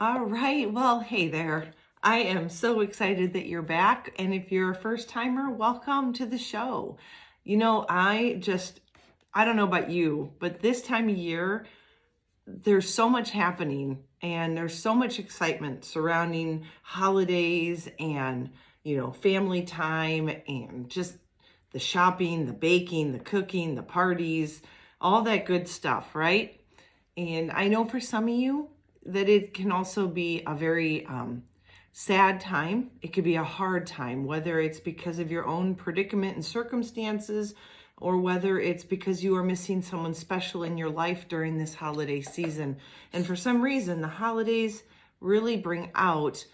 All right. Well, hey there. I am so excited that you're back. And if you're a first timer, welcome to the show. I don't know about you, but this time of year, there's so much happening and there's so much excitement surrounding holidays and, family time and just the shopping, the baking, the cooking, the parties, all that good stuff, right? And I know for some of you that it can also be a very sad time. It could be a hard time, whether it's because of your own predicament and circumstances, or whether it's because you are missing someone special in your life during this holiday season. And for some reason, the holidays really bring out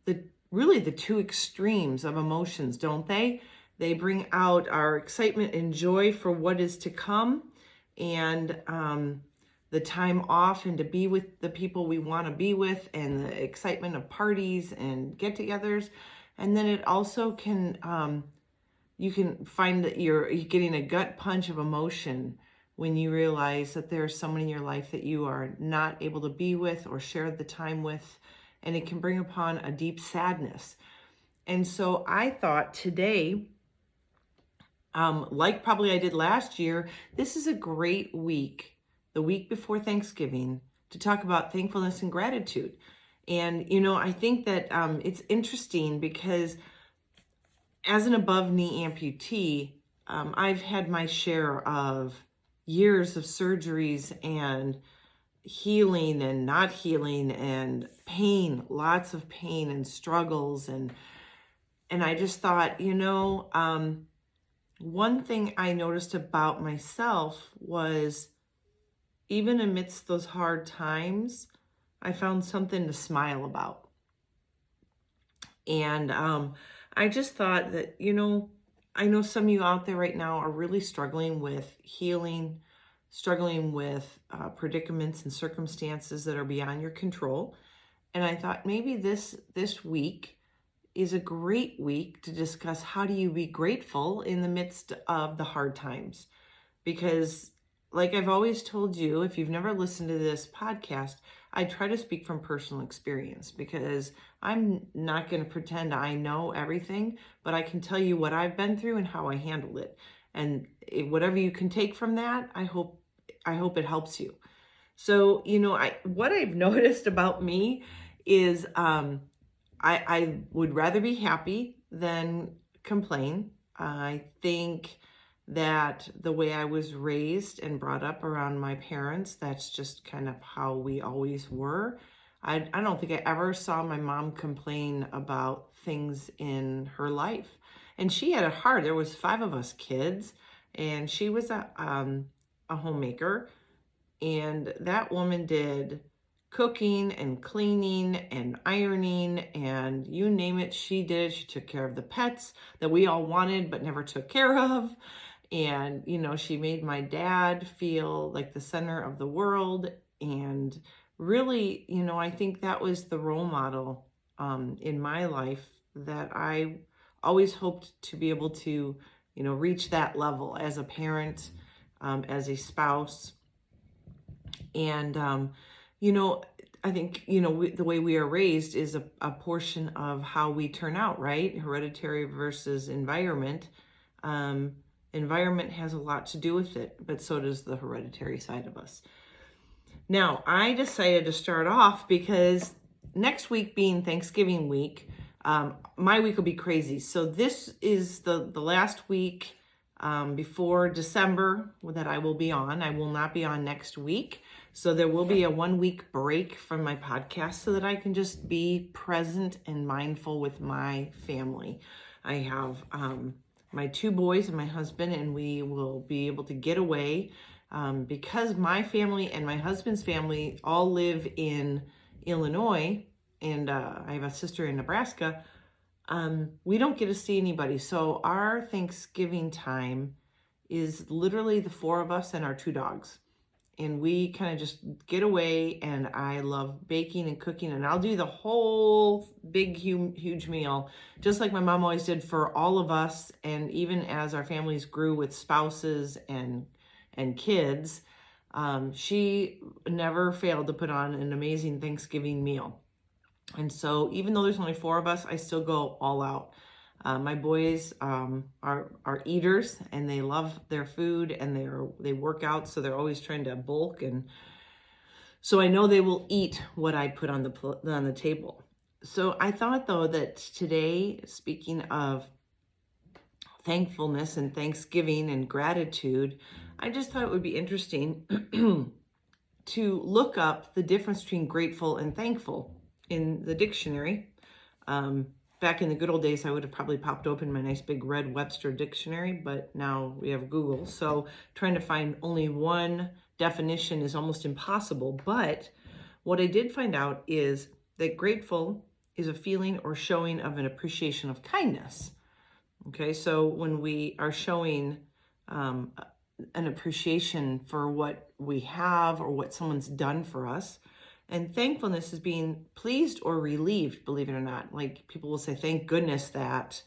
the two extremes of emotions, don't they? They bring out our excitement and joy for what is to come, and the time off and to be with the people we want to be with, and the excitement of parties and get-togethers. And then it also can, you can find that you're getting a gut punch of emotion when you realize that there's someone in your life that you are not able to be with or share the time with, and it can bring upon a deep sadness. And so I thought today, like probably I did last year, this is a great week, the week before Thanksgiving, to talk about thankfulness and gratitude. And, I think that it's interesting because as an above knee amputee, I've had my share of years of surgeries and healing and not healing and pain, lots of pain and struggles. And I just thought, one thing I noticed about myself was, even amidst those hard times, I found something to smile about. And I just thought that, I know some of you out there right now are really struggling with healing, struggling with predicaments and circumstances that are beyond your control. And I thought maybe this week is a great week to discuss how do you be grateful in the midst of the hard times. Because like I've always told you, if you've never listened to this podcast, I try to speak from personal experience, because I'm not going to pretend I know everything, but I can tell you what I've been through and how I handled it. And whatever you can take from that, I hope it helps you. So, what I've noticed about me is I would rather be happy than complain. I think that the way I was raised and brought up around my parents, that's just kind of how we always were. I don't think I ever saw my mom complain about things in her life. And she had it hard. There was 5 of us kids, and she was a homemaker. And that woman did cooking and cleaning and ironing and you name it, she did. She took care of the pets that we all wanted but never took care of. And, she made my dad feel like the center of the world. And really, I think that was the role model in my life that I always hoped to be able to, reach that level as a parent, as a spouse. And, I think, the way we are raised is a portion of how we turn out, right? Hereditary versus environment. Environment has a lot to do with it, but so does the hereditary side of us. Now, I decided to start off because next week being Thanksgiving week, my week will be crazy. So this is the last week before December that I will be on. I will not be on next week. So there will be a 1-week break from my podcast so that I can just be present and mindful with my family. I have my 2 boys and my husband, and we will be able to get away because my family and my husband's family all live in Illinois, and I have a sister in Nebraska. We don't get to see anybody. So our Thanksgiving time is literally the 4 of us and our 2 dogs. And we kind of just get away, and I love baking and cooking, and I'll do the whole big, huge meal, just like my mom always did for all of us. And even as our families grew with spouses and kids, she never failed to put on an amazing Thanksgiving meal. And so even though there's only 4 of us, I still go all out. My boys are eaters, and they love their food, and they work out, so they're always trying to bulk, and so I know they will eat what I put on the table. So I thought, though, that today, speaking of thankfulness and thanksgiving and gratitude, I just thought it would be interesting to look up the difference between grateful and thankful in the dictionary. Back in the good old days, I would have probably popped open my nice big red Webster dictionary, but now we have Google. So trying to find only one definition is almost impossible. But what I did find out is that grateful is a feeling or showing of an appreciation of kindness. Okay, so when we are showing an appreciation for what we have or what someone's done for us, and thankfulness is being pleased or relieved, believe it or not. Like people will say, thank goodness that,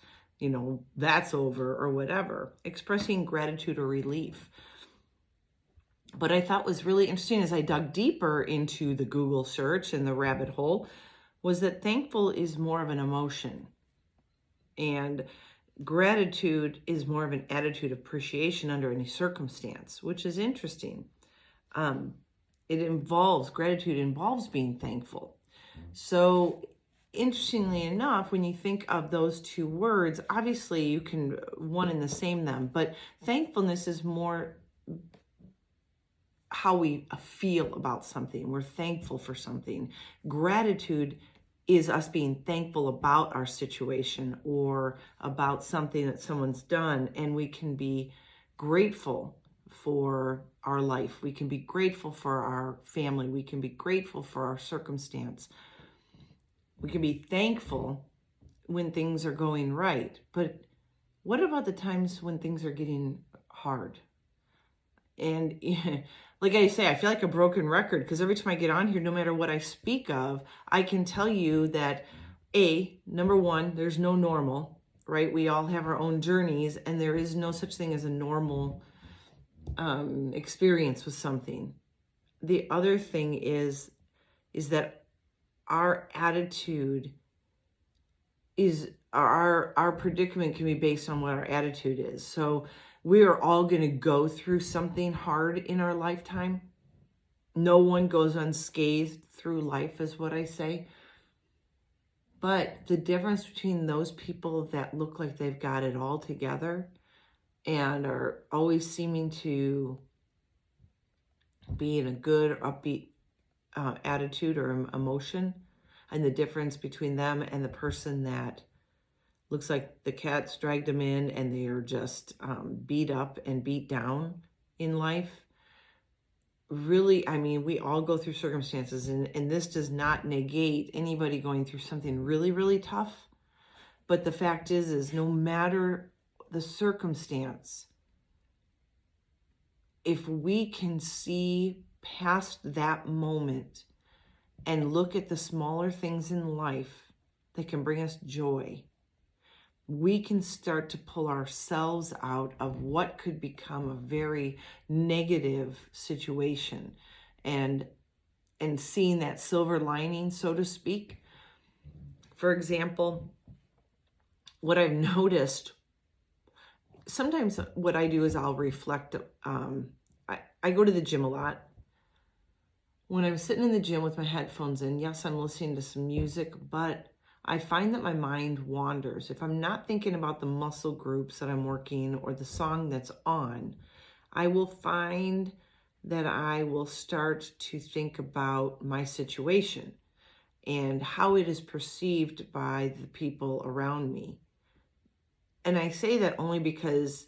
that's over or whatever, expressing gratitude or relief. But I thought was really interesting as I dug deeper into the Google search and the rabbit hole was that thankful is more of an emotion. And gratitude is more of an attitude of appreciation under any circumstance, which is interesting. Gratitude involves being thankful. So interestingly enough, when you think of those two words, obviously you can one and the same them, but thankfulness is more how we feel about something. We're thankful for something. Gratitude is us being thankful about our situation or about something that someone's done, and we can be grateful for our life. We can be grateful for our family. We can be grateful for our circumstance. We can be thankful when things are going right. But what about the times when things are getting hard? And like I say, I feel like a broken record because every time I get on here, no matter what I speak of, I can tell you that number one, there's no normal, right? We all have our own journeys, and there is no such thing as a normal experience with something. The other thing is that our attitude is our predicament can be based on what our attitude is. So we are all going to go through something hard in our lifetime. No one goes unscathed through life, is what I say. But the difference between those people that look like they've got it all together and are always seeming to be in a good, upbeat attitude or emotion, and the difference between them and the person that looks like the cat's dragged them in and they are just beat up and beat down in life. Really, I mean, we all go through circumstances, and this does not negate anybody going through something really, really tough. But the fact is no matter the circumstance, if we can see past that moment and look at the smaller things in life that can bring us joy, we can start to pull ourselves out of what could become a very negative situation, and seeing that silver lining, so to speak. For example, what I've noticed, sometimes what I do is I'll reflect. I go to the gym a lot. When I'm sitting in the gym with my headphones in, yes, I'm listening to some music, but I find that my mind wanders. If I'm not thinking about the muscle groups that I'm working or the song that's on, I will find that I will start to think about my situation and how it is perceived by the people around me. And I say that only because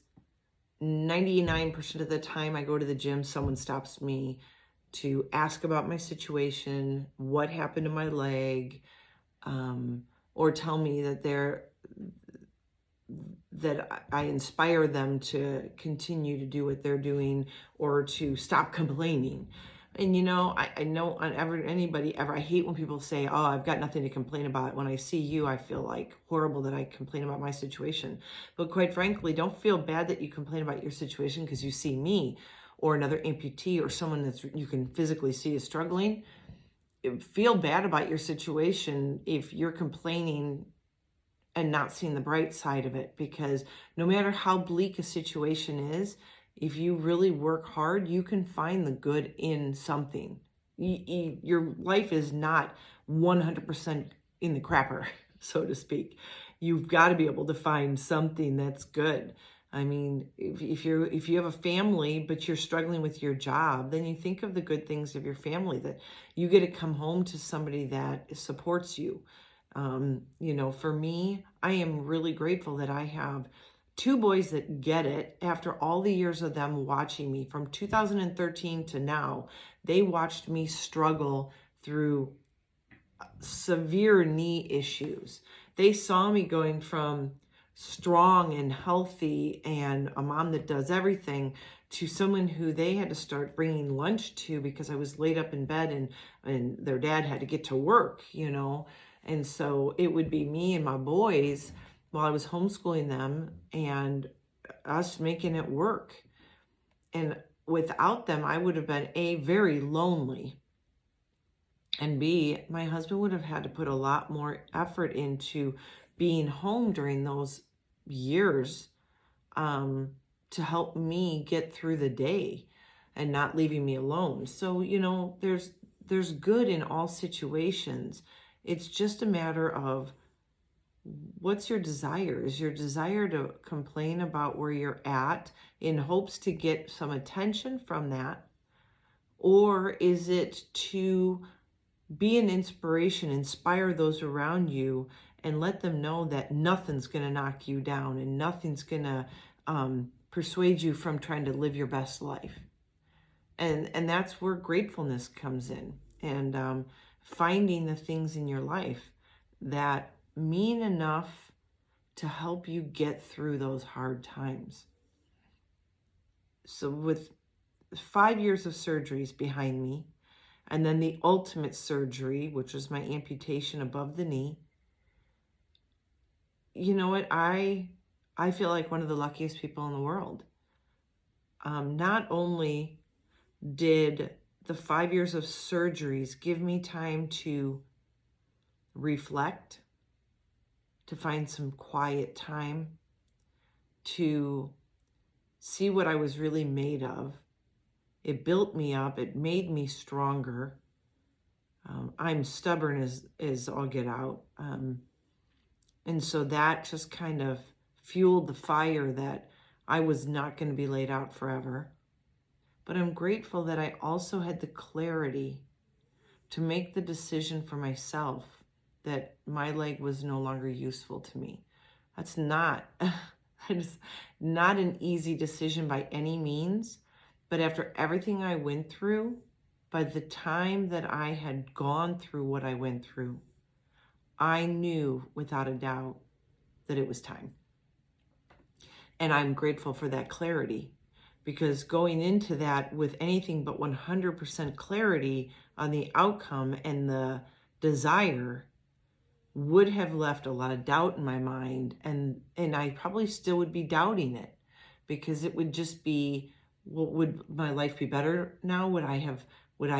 99% of the time I go to the gym, someone stops me to ask about my situation, what happened to my leg, or tell me that I inspire them to continue to do what they're doing or to stop complaining. And I know anybody ever, I hate when people say, oh, I've got nothing to complain about. When I see you, I feel like horrible that I complain about my situation. But quite frankly, don't feel bad that you complain about your situation because you see me or another amputee or someone that you can physically see is struggling. feel bad about your situation if you're complaining and not seeing the bright side of it, because no matter how bleak a situation is, if you really work hard, you can find the good in something. Your life is not 100% in the crapper, so to speak. You've got to be able to find something that's good. I mean, if you have a family but you're struggling with your job, then you think of the good things of your family, that you get to come home to somebody that supports you. For me, I am really grateful that I have two boys that get it. After all the years of them watching me from 2013 to now, they watched me struggle through severe knee issues. They saw me going from strong and healthy and a mom that does everything to someone who they had to start bringing lunch to because I was laid up in bed, and their dad had to get to work. And so it would be me and my boys while I was homeschooling them and us making it work. And without them, I would have been A, very lonely, and B, my husband would have had to put a lot more effort into being home during those years, to help me get through the day and not leaving me alone. So, there's good in all situations. It's just a matter of what's your desire? Is your desire to complain about where you're at in hopes to get some attention from that? Or is it to be an inspiration, inspire those around you, and let them know that nothing's going to knock you down and nothing's going to persuade you from trying to live your best life? And that's where gratefulness comes in, and finding the things in your life that mean enough to help you get through those hard times. So with 5 years of surgeries behind me, and then the ultimate surgery, which was my amputation above the knee, you know what? I feel like one of the luckiest people in the world. Not only did the 5 years of surgeries give me time to reflect, to find some quiet time, to see what I was really made of. It built me up. It made me stronger. I'm stubborn as all get out. And so that just kind of fueled the fire that I was not going to be laid out forever. But I'm grateful that I also had the clarity to make the decision for myself that my leg was no longer useful to me. That's not an easy decision by any means. But after everything I went through, by the time that I had gone through what I went through, I knew without a doubt that it was time. And I'm grateful for that clarity, because going into that with anything but 100% clarity on the outcome and the desire would have left a lot of doubt in my mind. And I probably still would be doubting it, because it would just be, well, would my life be better now? Would I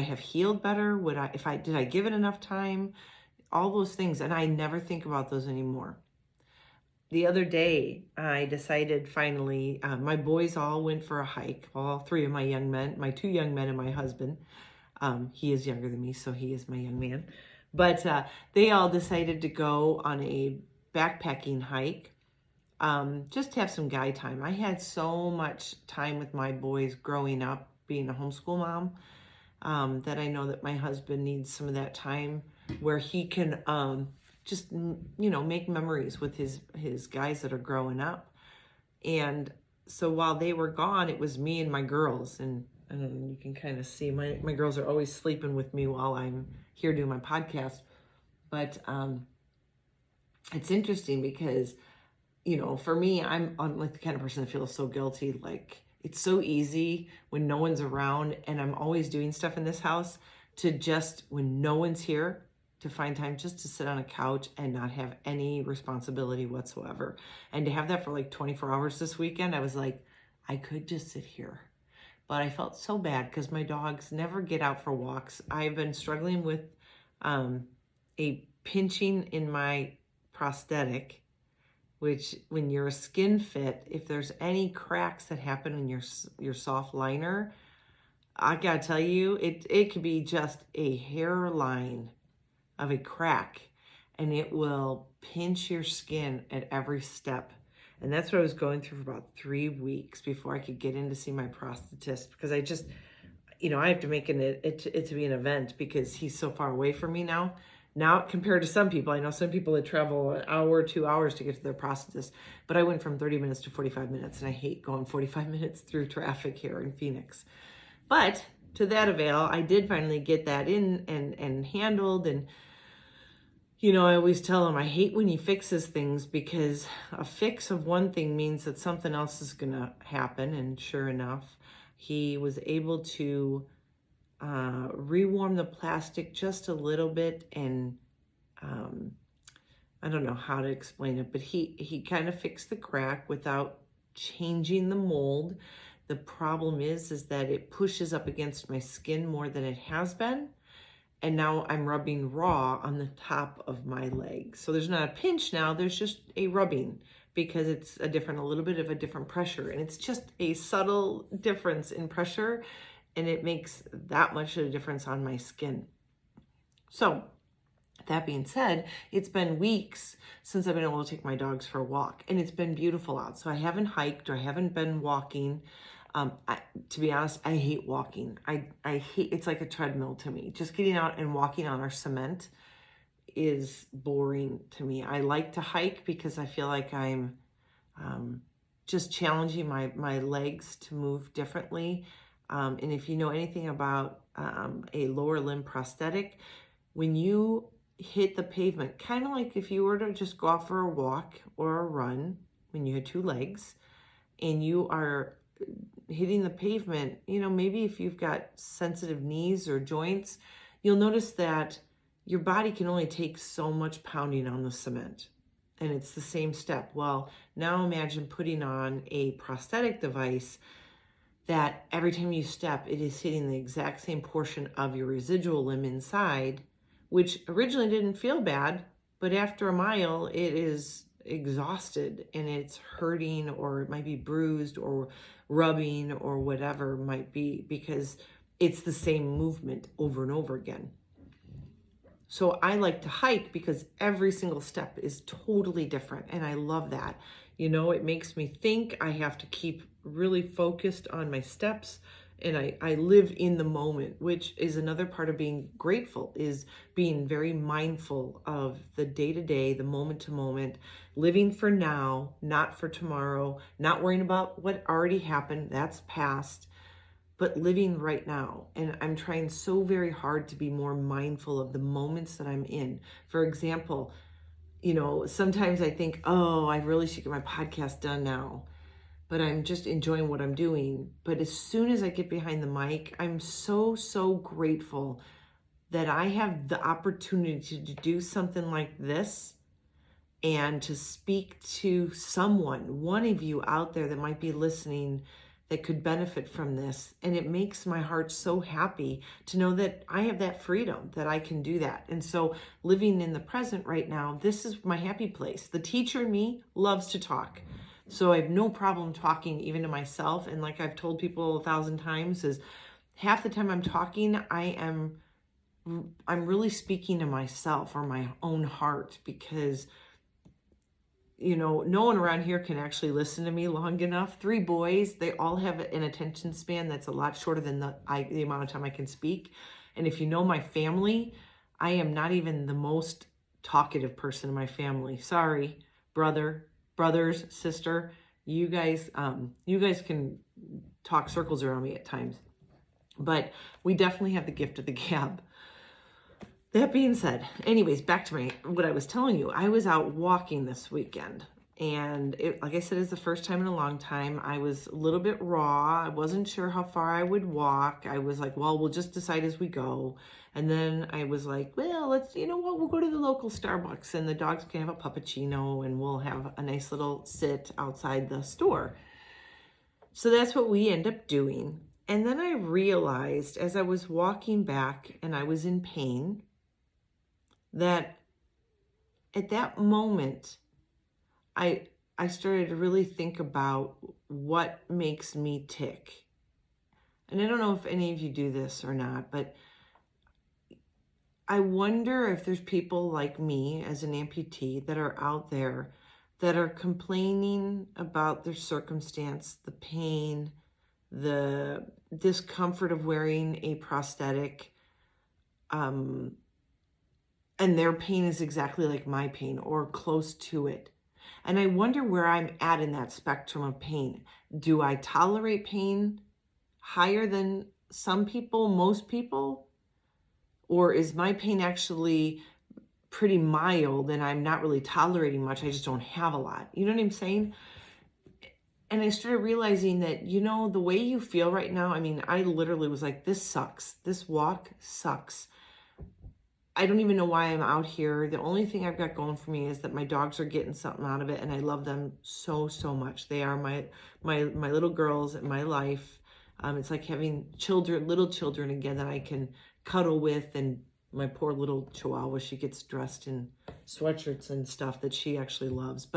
have healed better? Did I give it enough time? All those things. And I never think about those anymore. The other day, I decided finally, my boys all went for a hike. All three of my young men, my two young men and my husband. He is younger than me, so he is my young man. But they all decided to go on a backpacking hike, just to have some guy time. I had so much time with my boys growing up, being a homeschool mom, that I know that my husband needs some of that time where he can just, make memories with his guys that are growing up. And so while they were gone, it was me and my girls. And you can kind of see my girls are always sleeping with me while I'm here doing my podcast. But it's interesting because, for me, I'm like the kind of person that feels so guilty. Like, it's so easy when no one's around and I'm always doing stuff in this house to just, when no one's here, to find time just to sit on a couch and not have any responsibility whatsoever. And to have that for like 24 hours this weekend, I was like, I could just sit here. But I felt so bad because my dogs never get out for walks. I've been struggling with a pinching in my prosthetic, which when you're a skin fit, if there's any cracks that happen in your soft liner, I gotta tell you, it could be just a hairline of a crack, and it will pinch your skin at every step. And that's what I was going through for about 3 weeks before I could get in to see my prosthetist, because I just, I have to make it to be an event because he's so far away from me now. Now, compared to some people, I know some people that travel an hour, 2 hours to get to their prosthetist, but I went from 30 minutes to 45 minutes, and I hate going 45 minutes through traffic here in Phoenix. But to that avail, I did finally get that in and handled. And, I always tell him I hate when he fixes things, because a fix of one thing means that something else is going to happen. And sure enough, he was able to rewarm the plastic just a little bit. And I don't know how to explain it, but he kind of fixed the crack without changing the mold. The problem is that it pushes up against my skin more than it has been. And now I'm rubbing raw on the top of my leg. So there's not a pinch now, there's just a rubbing, because it's a little bit of a different pressure. And it's just a subtle difference in pressure, and it makes that much of a difference on my skin. So that being said, it's been weeks since I've been able to take my dogs for a walk, and it's been beautiful out. So I haven't hiked, or I haven't been walking. To be honest, I hate walking. I hate, it's like a treadmill to me. Just getting out and walking on our cement is boring to me. I like to hike because I feel like I'm just challenging my legs to move differently. And if you know anything about a lower limb prosthetic, when you hit the pavement, kind of like if you were to just go out for a walk or a run when you had 2 legs, and you are hitting the pavement, maybe if you've got sensitive knees or joints, you'll notice that your body can only take so much pounding on the cement, and it's the same step. Well, now imagine putting on a prosthetic device that every time you step, it is hitting the exact same portion of your residual limb inside, which originally didn't feel bad, but after a mile, it is exhausted and it's hurting, or it might be bruised or rubbing or whatever it might be, because it's the same movement over and over again. So I like to hike because every single step is totally different, and I love that. It makes me think. I have to keep really focused on my steps, and I live in the moment, which is another part of being grateful, is being very mindful of the day-to-day, the moment-to-moment, living for now, not for tomorrow, not worrying about what already happened, that's past, but living right now. And I'm trying so very hard to be more mindful of the moments that I'm in. For example, sometimes I think, oh, I really should get my podcast done now, but I'm just enjoying what I'm doing. But as soon as I get behind the mic, I'm so, so grateful that I have the opportunity to do something like this and to speak to someone, one of you out there that might be listening, that could benefit from this. And it makes my heart so happy to know that I have that freedom, that I can do that. And so living in the present right now, this is my happy place. The teacher in me loves to talk. So I have no problem talking even to myself. And like I've told people 1,000 times, is half the time I'm talking, I'm really speaking to myself or my own heart, because no one around here can actually listen to me long enough. 3 boys, they all have an attention span that's a lot shorter than the amount of time I can speak. And if you know my family, I am not even the most talkative person in my family. Sorry, brothers, sister, you guys can talk circles around me at times, but we definitely have the gift of the gab. That being said, anyways, back to what I was telling you. I was out walking this weekend, and like I said, it's the first time in a long time. I was a little bit raw. I wasn't sure how far I would walk. I was like, well, we'll just decide as we go. And then I was like, well, we'll go to the local Starbucks, and the dogs can have a puppuccino, and we'll have a nice little sit outside the store. So that's what we end up doing. And then I realized as I was walking back, and I was in pain, that at that moment, I I started to really think about what makes me tick. And I don't know if any of you do this or not, but I wonder if there's people like me as an amputee that are out there that are complaining about their circumstance, the pain, the discomfort of wearing a prosthetic, um, and their pain is exactly like my pain or close to it. And I wonder where I'm at in that spectrum of pain. Do I tolerate pain higher than some people, most people? Or is my pain actually pretty mild and I'm not really tolerating much? I just don't have a lot. You know what I'm saying? And I started realizing that, the way you feel right now, I mean, I literally was like, this sucks. This walk sucks. I don't even know why I'm out here. The only thing I've got going for me is that my dogs are getting something out of it, and I love them so, so much. They are my little girls in my life. It's like having little children again that I can cuddle with, and my poor little Chihuahua, she gets dressed in sweatshirts and stuff that she actually loves.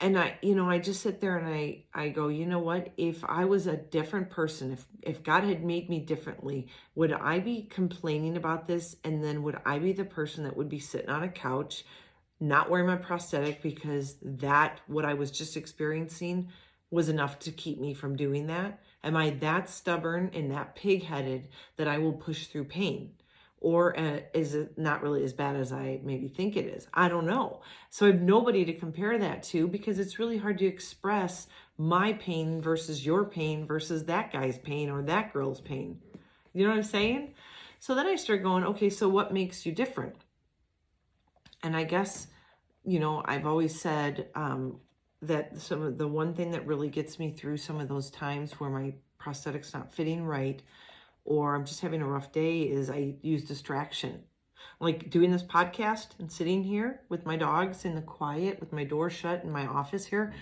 And I just sit there and I go, you know what? If I was a different person, if God had made me differently, would I be complaining about this? And then would I be the person that would be sitting on a couch, not wearing my prosthetic because what I was just experiencing was enough to keep me from doing that? Am I that stubborn and that pig-headed that I will push through pain? Or is it not really as bad as I maybe think it is? I don't know. So I have nobody to compare that to because it's really hard to express my pain versus your pain versus that guy's pain or that girl's pain. You know what I'm saying? So then I start going, okay, so what makes you different? And I guess, I've always said that the one thing that really gets me through some of those times where my prosthetic's not fitting right, or I'm just having a rough day, is I use distraction. Like doing this podcast and sitting here with my dogs in the quiet with my door shut in my office here.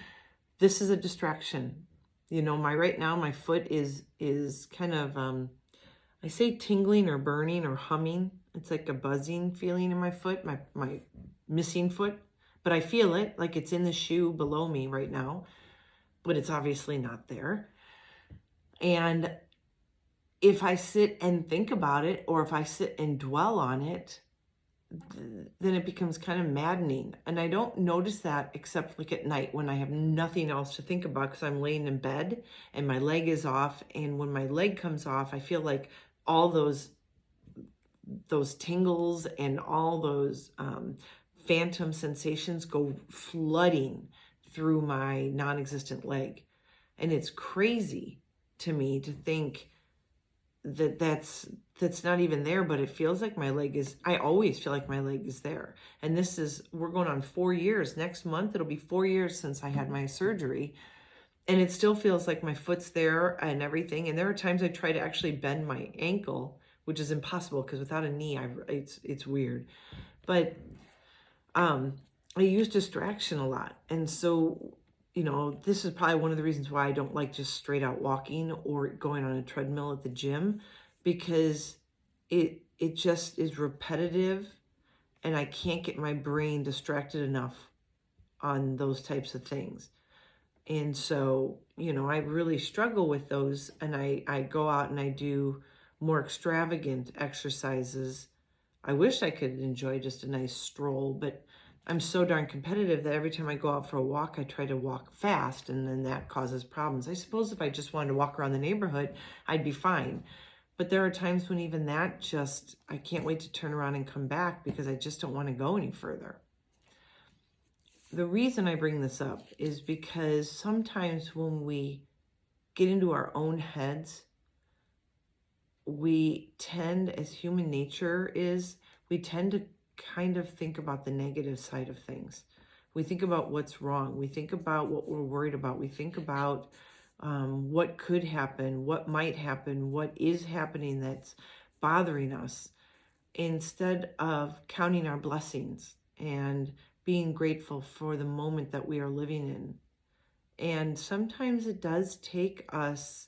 This is a distraction. Right now my foot is kind of I say tingling or burning or humming. It's like a buzzing feeling in my foot, my missing foot, but I feel it like it's in the shoe below me right now, but it's obviously not there. And if I sit and think about it, or if I sit and dwell on it, then it becomes kind of maddening. And I don't notice that except like at night when I have nothing else to think about because I'm laying in bed and my leg is off. And when my leg comes off, I feel like all those tingles and all those phantom sensations go flooding through my non-existent leg. And it's crazy to me to think that's not even there, but it feels like my leg is, I always feel like my leg is there. And we're going on 4 years. Next month, it'll be 4 years since I had my surgery. And it still feels like my foot's there and everything. And there are times I try to actually bend my ankle, which is impossible because without a knee, it's weird. But I use distraction a lot. And so, this is probably one of the reasons why I don't like just straight out walking or going on a treadmill at the gym, because it just is repetitive and I can't get my brain distracted enough on those types of things. And so, I really struggle with those, and I go out and I do more extravagant exercises. I wish I could enjoy just a nice stroll, but I'm so darn competitive that every time I go out for a walk, I try to walk fast, and then that causes problems. I suppose if I just wanted to walk around the neighborhood, I'd be fine. But there are times when even that I can't wait to turn around and come back because I just don't want to go any further. The reason I bring this up is because sometimes when we get into our own heads, we tend, as human nature is, we tend to kind of think about the negative side of things. We think about what's wrong. We think about what we're worried about. We think about what could happen, what might happen, what is happening that's bothering us, instead of counting our blessings and being grateful for the moment that we are living in. And sometimes it does take us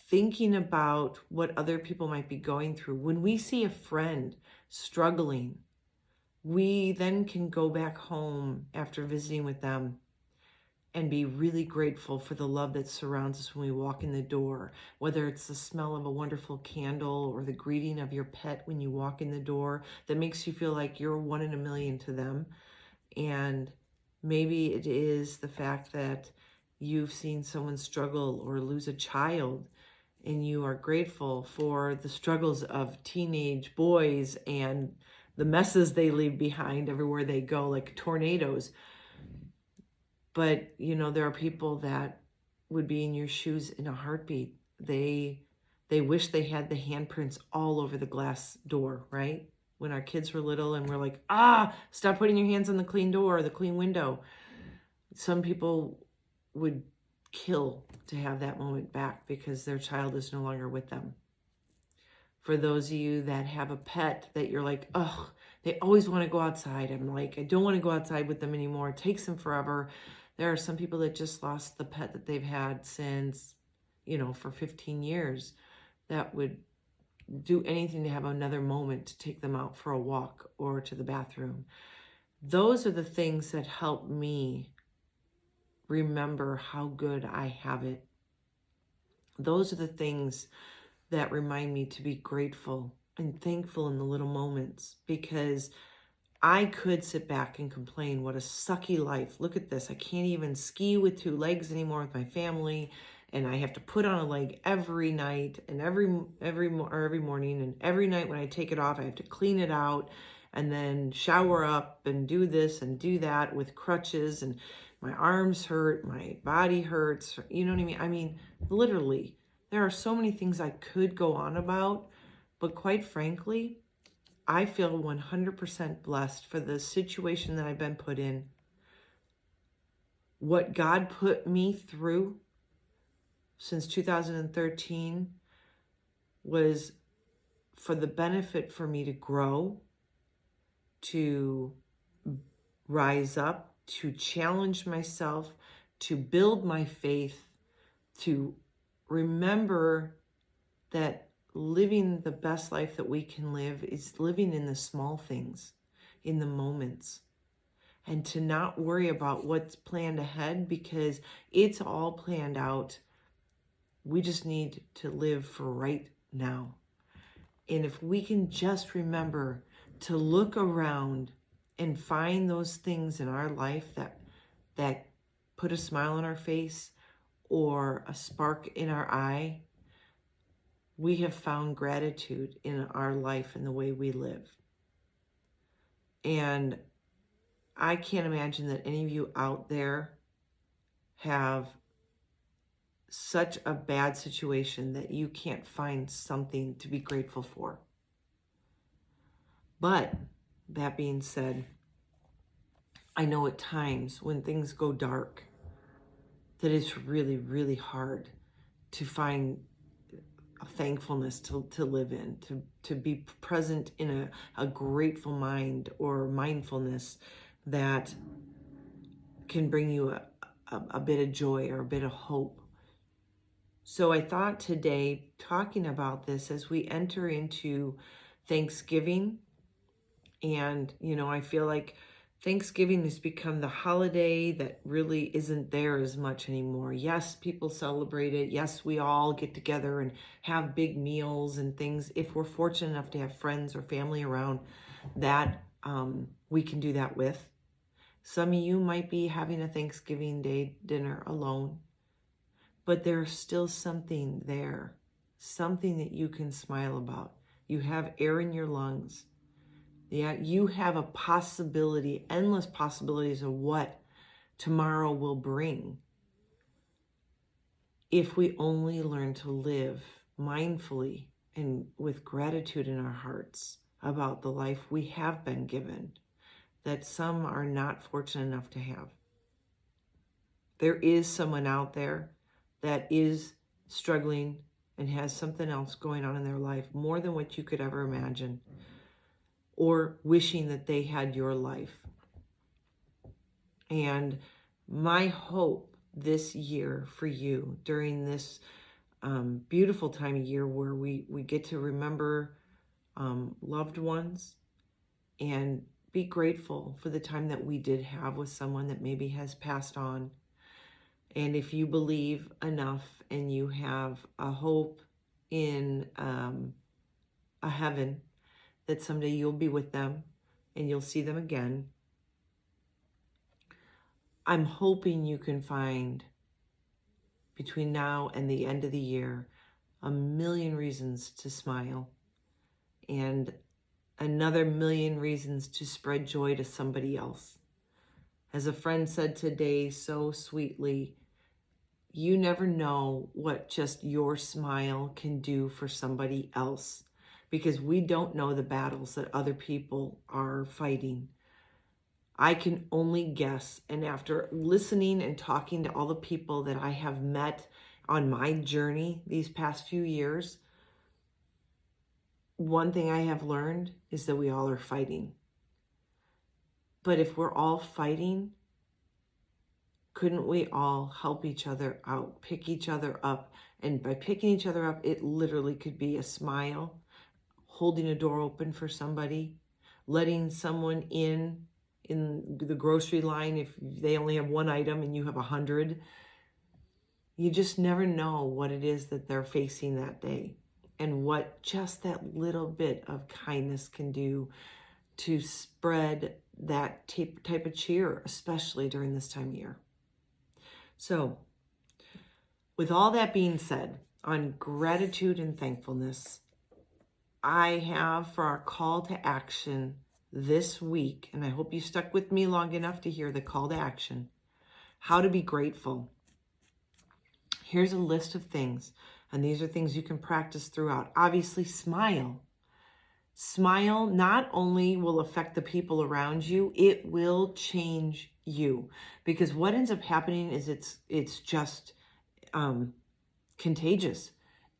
thinking about what other people might be going through. When we see a friend struggling, we then can go back home after visiting with them and be really grateful for the love that surrounds us when we walk in the door, whether it's the smell of a wonderful candle or the greeting of your pet when you walk in the door that makes you feel like you're one in a million to them. And maybe it is the fact that you've seen someone struggle or lose a child, and you are grateful for the struggles of teenage boys and the messes they leave behind everywhere they go, like tornadoes. But, there are people that would be in your shoes in a heartbeat. They wish they had the handprints all over the glass door, right? When our kids were little and we're like, stop putting your hands on the clean door or the clean window. Some people would kill to have that moment back because their child is no longer with them. For those of you that have a pet that you're like, they always want to go outside. I'm like, I don't want to go outside with them anymore. It takes them forever. There are some people that just lost the pet that they've had since, for 15 years, that would do anything to have another moment to take them out for a walk or to the bathroom. Those are the things that help me remember how good I have it. Those are the things that remind me to be grateful and thankful in the little moments, because I could sit back and complain, what a sucky life. Look at this. I can't even ski with 2 legs anymore with my family, and I have to put on a leg every night and every morning, and every night when I take it off, I have to clean it out and then shower up and do this and do that with crutches, and my arms hurt, my body hurts. You know what I mean? I mean, literally, there are so many things I could go on about, but quite frankly, I feel 100% blessed for the situation that I've been put in. What God put me through since 2013 was for the benefit for me to grow, to rise up, to challenge myself, to build my faith, to remember that living the best life that we can live is living in the small things, in the moments, and to not worry about what's planned ahead, because it's all planned out. We just need to live for right now. And if we can just remember to look around and find those things in our life that put a smile on our face or a spark in our eye, we have found gratitude in our life and the way we live. And I can't imagine that any of you out there have such a bad situation that you can't find something to be grateful for. But that being said, I know at times when things go dark that it's really, really hard to find a thankfulness to live in, to be present in a grateful mind or mindfulness that can bring you a bit of joy or a bit of hope. So I thought today, talking about this as we enter into Thanksgiving, and I feel like Thanksgiving has become the holiday that really isn't there as much anymore. Yes, people celebrate it. Yes, we all get together and have big meals and things. If we're fortunate enough to have friends or family around that we can do that with. Some of you might be having a Thanksgiving Day dinner alone, but there's still something there, something that you can smile about. You have air in your lungs. Yeah, you have a possibility, endless possibilities of what tomorrow will bring if we only learn to live mindfully and with gratitude in our hearts about the life we have been given, that some are not fortunate enough to have. There is someone out there that is struggling and has something else going on in their life more than what you could ever imagine, or wishing that they had your life. And my hope this year for you during this beautiful time of year where we get to remember loved ones and be grateful for the time that we did have with someone that maybe has passed on. And if you believe enough and you have a hope in a heaven that someday you'll be with them and you'll see them again, I'm hoping you can find between now and the end of the year a million reasons to smile and another million reasons to spread joy to somebody else. As a friend said today so sweetly, you never know what just your smile can do for somebody else, because we don't know the battles that other people are fighting. I can only guess. And after listening and talking to all the people that I have met on my journey these past few years, one thing I have learned is that we all are fighting. But if we're all fighting, couldn't we all help each other out, pick each other up? And by picking each other up, it literally could be a smile, holding a door open for somebody, letting someone in the grocery line if they only have one item and you have 100. You just never know what it is that they're facing that day and what just that little bit of kindness can do to spread that type of cheer, especially during this time of year. So, with all that being said, on gratitude and thankfulness, I have for our call to action this week, and I hope you stuck with me long enough to hear the call to action, how to be grateful. Here's a list of things, and these are things you can practice throughout. Obviously, smile. Smile not only will affect the people around you, it will change you. Because what ends up happening is it's just contagious.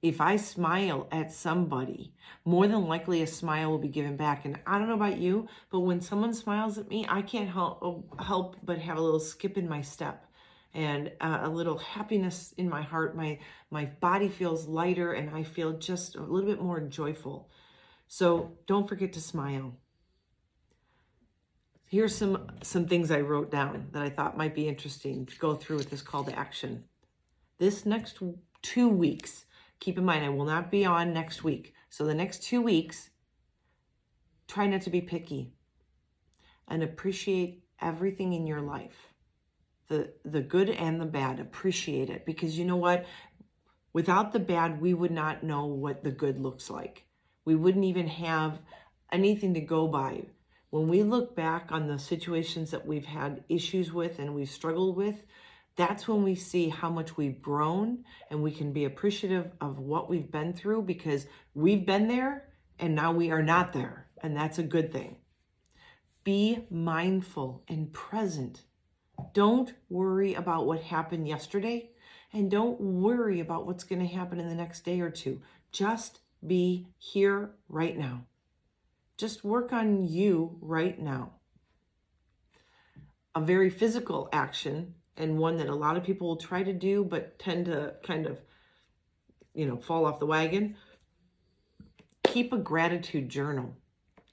If I smile at somebody, more than likely a smile will be given back. And I don't know about you, but when someone smiles at me, I can't help but have a little skip in my step and a little happiness in my heart. My body feels lighter and I feel just a little bit more joyful. So don't forget to smile. Here's some things I wrote down that I thought might be interesting to go through with this call to action. This next 2 weeks, keep in mind, I will not be on next week. So the next 2 weeks, try not to be picky and appreciate everything in your life. The good and the bad, appreciate it. Because you know what? Without the bad, we would not know what the good looks like. We wouldn't even have anything to go by. When we look back on the situations that we've had issues with and we've struggled with, that's when we see how much we've grown, and we can be appreciative of what we've been through because we've been there and now we are not there. And that's a good thing. Be mindful and present. Don't worry about what happened yesterday, and don't worry about what's going to happen in the next day or two. Just be here right now. Just work on you right now. A very physical action, and one that a lot of people will try to do but tend to kind of, fall off the wagon. Keep a gratitude journal.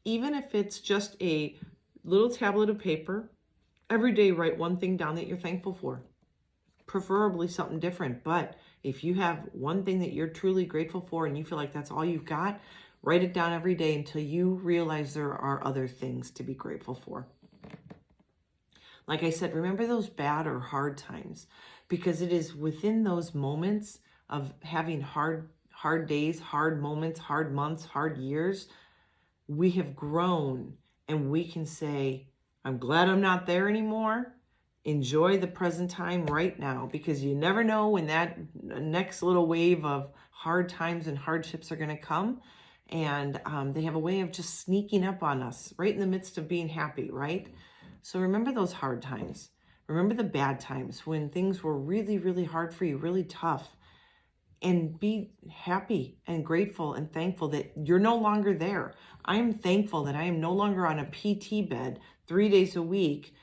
Even if it's just a little tablet of paper, every day write one thing down that you're thankful for. Preferably something different, but if you have one thing that you're truly grateful for and you feel like that's all you've got, write it down every day until you realize there are other things to be grateful for. Like I said, remember those bad or hard times, because it is within those moments of having hard days, hard moments, hard months, hard years, we have grown and we can say, I'm glad I'm not there anymore. Enjoy the present time right now, because you never know when that next little wave of hard times and hardships are going to come. And they have a way of just sneaking up on us right in the midst of being happy, right? So remember those hard times. Remember the bad times when things were really, really hard for you, really tough. And be happy and grateful and thankful that you're no longer there. I am thankful that I am no longer on a PT bed 3 days a week.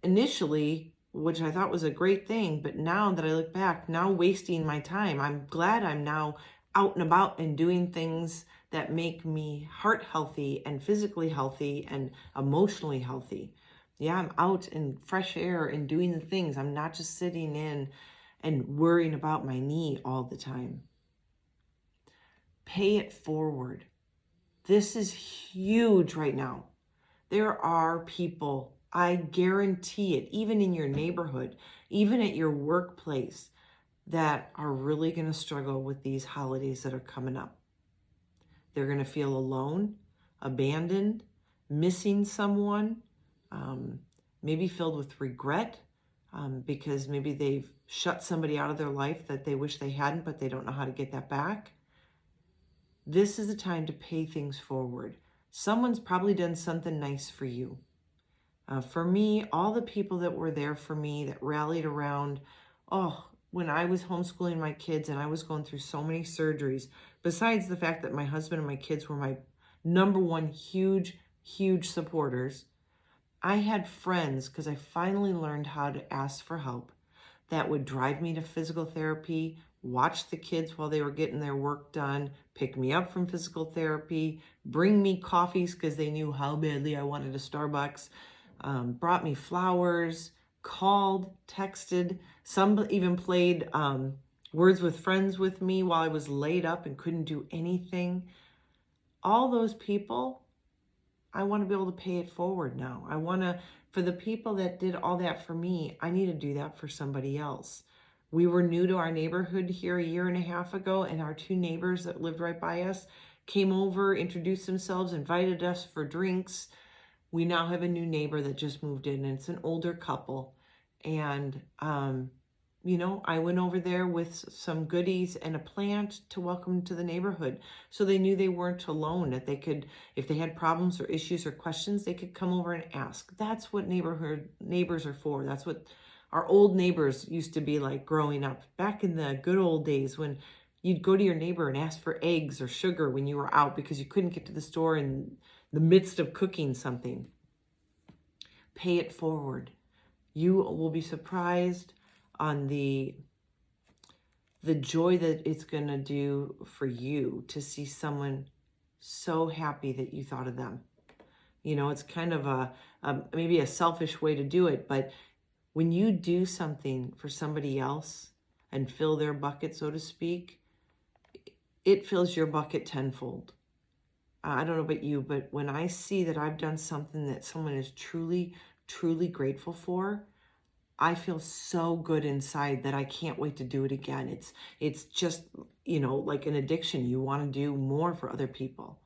Initially, which I thought was a great thing. But now that I look back, now wasting my time, I'm glad I'm now out and about and doing things that make me heart healthy and physically healthy and emotionally healthy. Yeah, I'm out in fresh air and doing the things. I'm not just sitting in and worrying about my knee all the time. Pay it forward. This is huge right now. There are people, I guarantee it, even in your neighborhood, even at your workplace, that are really going to struggle with these holidays that are coming up. They're going to feel alone, abandoned, missing someone, maybe filled with regret, because maybe they've shut somebody out of their life that they wish they hadn't, but they don't know how to get that back. This is the time to pay things forward. Someone's probably done something nice for you. For me, all the people that were there for me, that rallied around, when I was homeschooling my kids and I was going through so many surgeries, besides the fact that my husband and my kids were my number one huge, huge supporters, I had friends, because I finally learned how to ask for help, that would drive me to physical therapy, watch the kids while they were getting their work done, pick me up from physical therapy, bring me coffees because they knew how badly I wanted a Starbucks, brought me flowers, called, texted. Some even played Words with Friends with me while I was laid up and couldn't do anything. All those people, I want to be able to pay it forward now. For the people that did all that for me, I need to do that for somebody else. We were new to our neighborhood here a year and a half ago, and our two neighbors that lived right by us came over, introduced themselves, invited us for drinks. We now have a new neighbor that just moved in, and it's an older couple. And, I went over there with some goodies and a plant to welcome to the neighborhood. So they knew they weren't alone, that they could, if they had problems or issues or questions, they could come over and ask. That's what neighbors are for. That's what our old neighbors used to be like growing up. Back in the good old days when you'd go to your neighbor and ask for eggs or sugar when you were out because you couldn't get to the store in the midst of cooking something. Pay it forward. You will be surprised on the joy that it's going to do for you to see someone so happy that you thought of them. It's kind of maybe a selfish way to do it, but when you do something for somebody else and fill their bucket, so to speak, it fills your bucket tenfold. I don't know about you, but when I see that I've done something that someone is truly, truly grateful for, I feel so good inside that I can't wait to do it again. It's just, like an addiction. You want to do more for other people.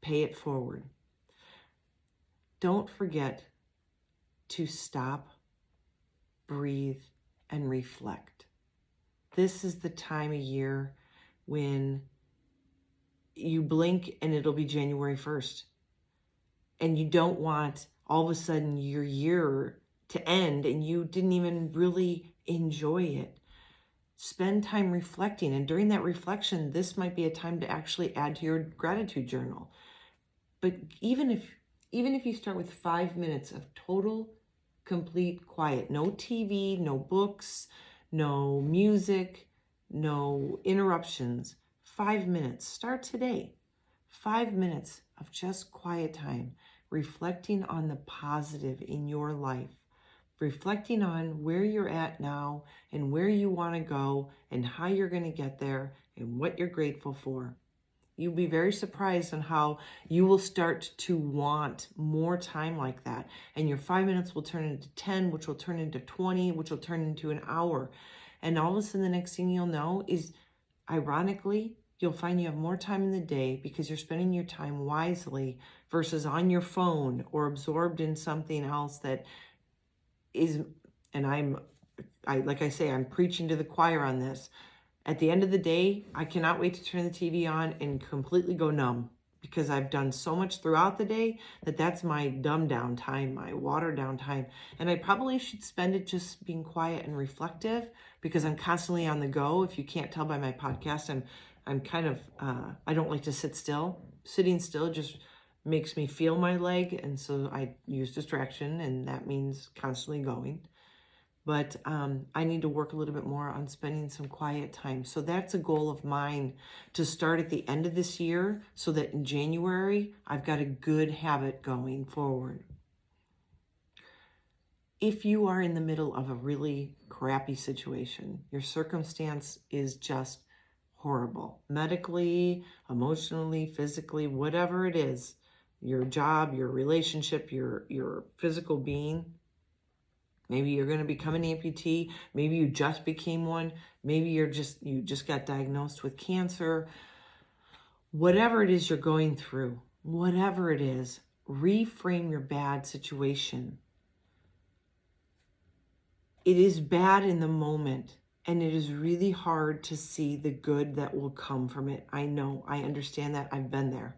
Pay it forward. Don't forget to stop, breathe, and reflect. This is the time of year when you blink and it'll be January 1st. And you don't want all of a sudden your year to end and you didn't even really enjoy it. Spend time reflecting. And during that reflection, this might be a time to actually add to your gratitude journal. But even if you start with 5 minutes of total, complete quiet, no TV, no books, no music, no interruptions, 5 minutes, start today. 5 minutes of just quiet time, reflecting on the positive in your life, reflecting on where you're at now and where you want to go and how you're going to get there and what you're grateful for. You'll be very surprised on how you will start to want more time like that. And your 5 minutes will turn into 10, which will turn into 20, which will turn into an hour. And all of a sudden, the next thing you'll know is, ironically, you'll find you have more time in the day because you're spending your time wisely versus on your phone or absorbed in something else that is, and like I say, I'm preaching to the choir on this. At the end of the day, I cannot wait to turn the TV on and completely go numb because I've done so much throughout the day that's my dumb down time, my water down time. And I probably should spend it just being quiet and reflective because I'm constantly on the go. If you can't tell by my podcast, I'm kind of, I don't like to sit still. Sitting still just makes me feel my leg. And so I use distraction, and that means constantly going. but I need to work a little bit more on spending some quiet time. So that's a goal of mine, to start at the end of this year so that in January, I've got a good habit going forward. If you are in the middle of a really crappy situation, your circumstance is just horrible, medically, emotionally, physically, whatever it is, your job, your relationship, your physical being, maybe you're going to become an amputee, maybe you just became one, maybe you just got diagnosed with cancer. Whatever it is you're going through, whatever it is, reframe your bad situation. It is bad in the moment, and it is really hard to see the good that will come from it. I know, I understand that. I've been there.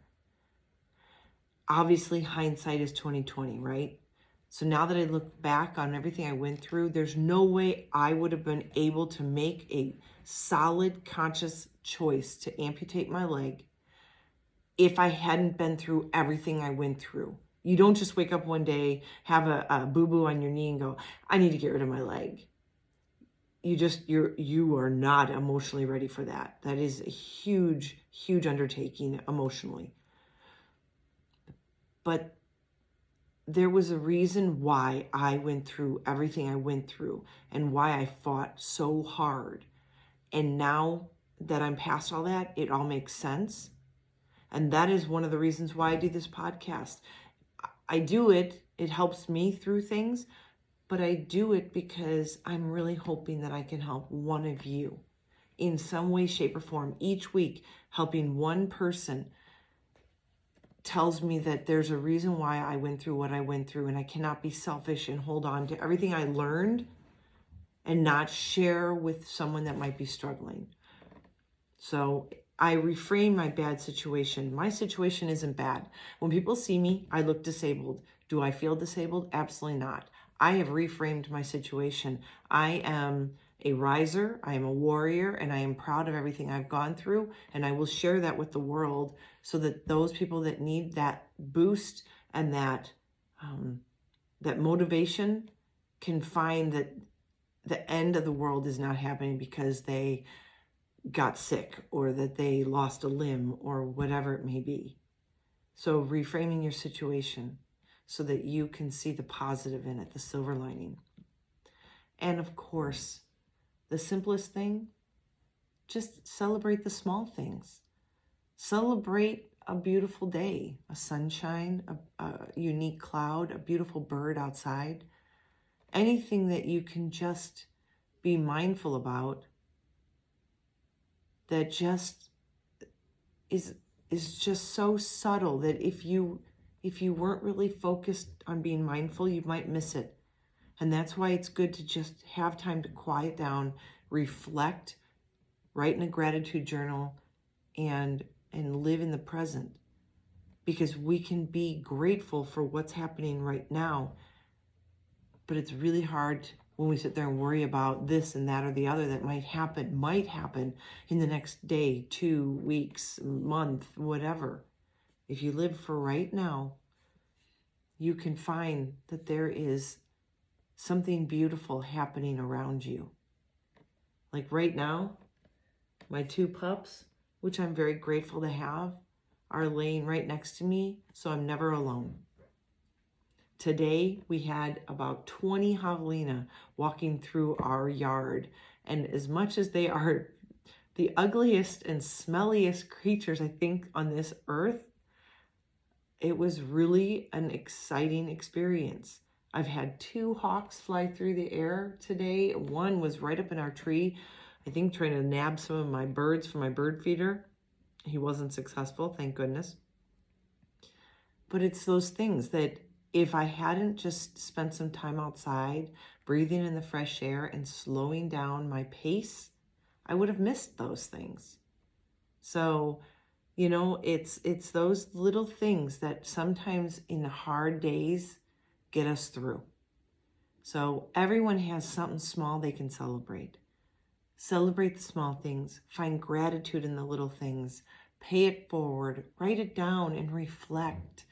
Obviously, hindsight is 2020, right? So now that I look back on everything I went through, there's no way I would have been able to make a solid, conscious choice to amputate my leg if I hadn't been through everything I went through. You don't just wake up one day, have a boo-boo on your knee and go, I need to get rid of my leg. You are not emotionally ready for that. That is a huge, huge undertaking emotionally. But there was a reason why I went through everything I went through and why I fought so hard. And now that I'm past all that, it all makes sense. And that is one of the reasons why I do this podcast. I do it, it helps me through things, but I do it because I'm really hoping that I can help one of you in some way, shape, or form each week. Helping one person tells me that there's a reason why I went through what I went through, and I cannot be selfish and hold on to everything I learned and not share with someone that might be struggling. So I reframe my bad situation. My situation isn't bad. When people see me, I look disabled. Do I feel disabled? Absolutely not. I have reframed my situation. I am a riser, I am a warrior, and I am proud of everything I've gone through, and I will share that with the world so that those people that need that boost and that motivation can find that the end of the world is not happening because they got sick or that they lost a limb or whatever it may be. So reframing your situation so that you can see the positive in it, the silver lining. And of course, the simplest thing, just celebrate the small things. Celebrate a beautiful day, a sunshine, a unique cloud, a beautiful bird outside. Anything that you can just be mindful about that just is just so subtle that if you weren't really focused on being mindful, you might miss it. And that's why it's good to just have time to quiet down, reflect, write in a gratitude journal, and live in the present. Because we can be grateful for what's happening right now, but it's really hard when we sit there and worry about this and that or the other that might happen in the next day, 2 weeks, month, whatever. If you live for right now, you can find that there is something beautiful happening around you. Like right now, my 2 pups, which I'm very grateful to have, are laying right next to me, so I'm never alone. Today, we had about 20 javelina walking through our yard. And as much as they are the ugliest and smelliest creatures, I think, on this earth, it was really an exciting experience. I've had 2 hawks fly through the air today. One was right up in our tree, I think trying to nab some of my birds from my bird feeder. He wasn't successful, thank goodness. But it's those things that if I hadn't just spent some time outside, breathing in the fresh air and slowing down my pace, I would have missed those things. So, it's those little things that sometimes in hard days get us through. So everyone has something small they can celebrate. Celebrate the small things. Find gratitude in the little things. Pay it forward. Write it down and reflect.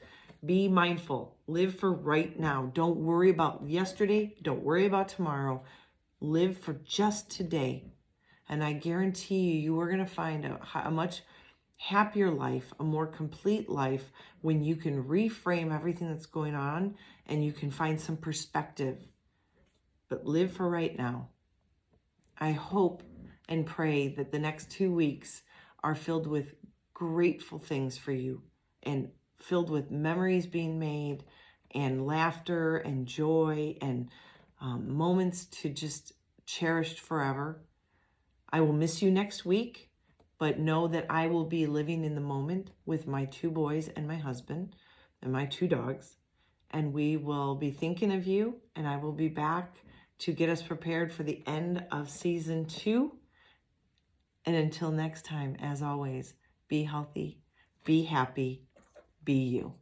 Be mindful. Live for right now. Don't worry about yesterday. Don't worry about tomorrow. Live for just today. And I guarantee you, you are going to find a much happier life, a more complete life when you can reframe everything that's going on and you can find some perspective. But live for right now. I hope and pray that the next 2 weeks are filled with grateful things for you and filled with memories being made and laughter and joy and moments to just cherish forever. I will miss you next week, but know that I will be living in the moment with my 2 boys and my husband and my 2 dogs. And we will be thinking of you, and I will be back to get us prepared for the end of season 2. And until next time, as always, be healthy, be happy, be you.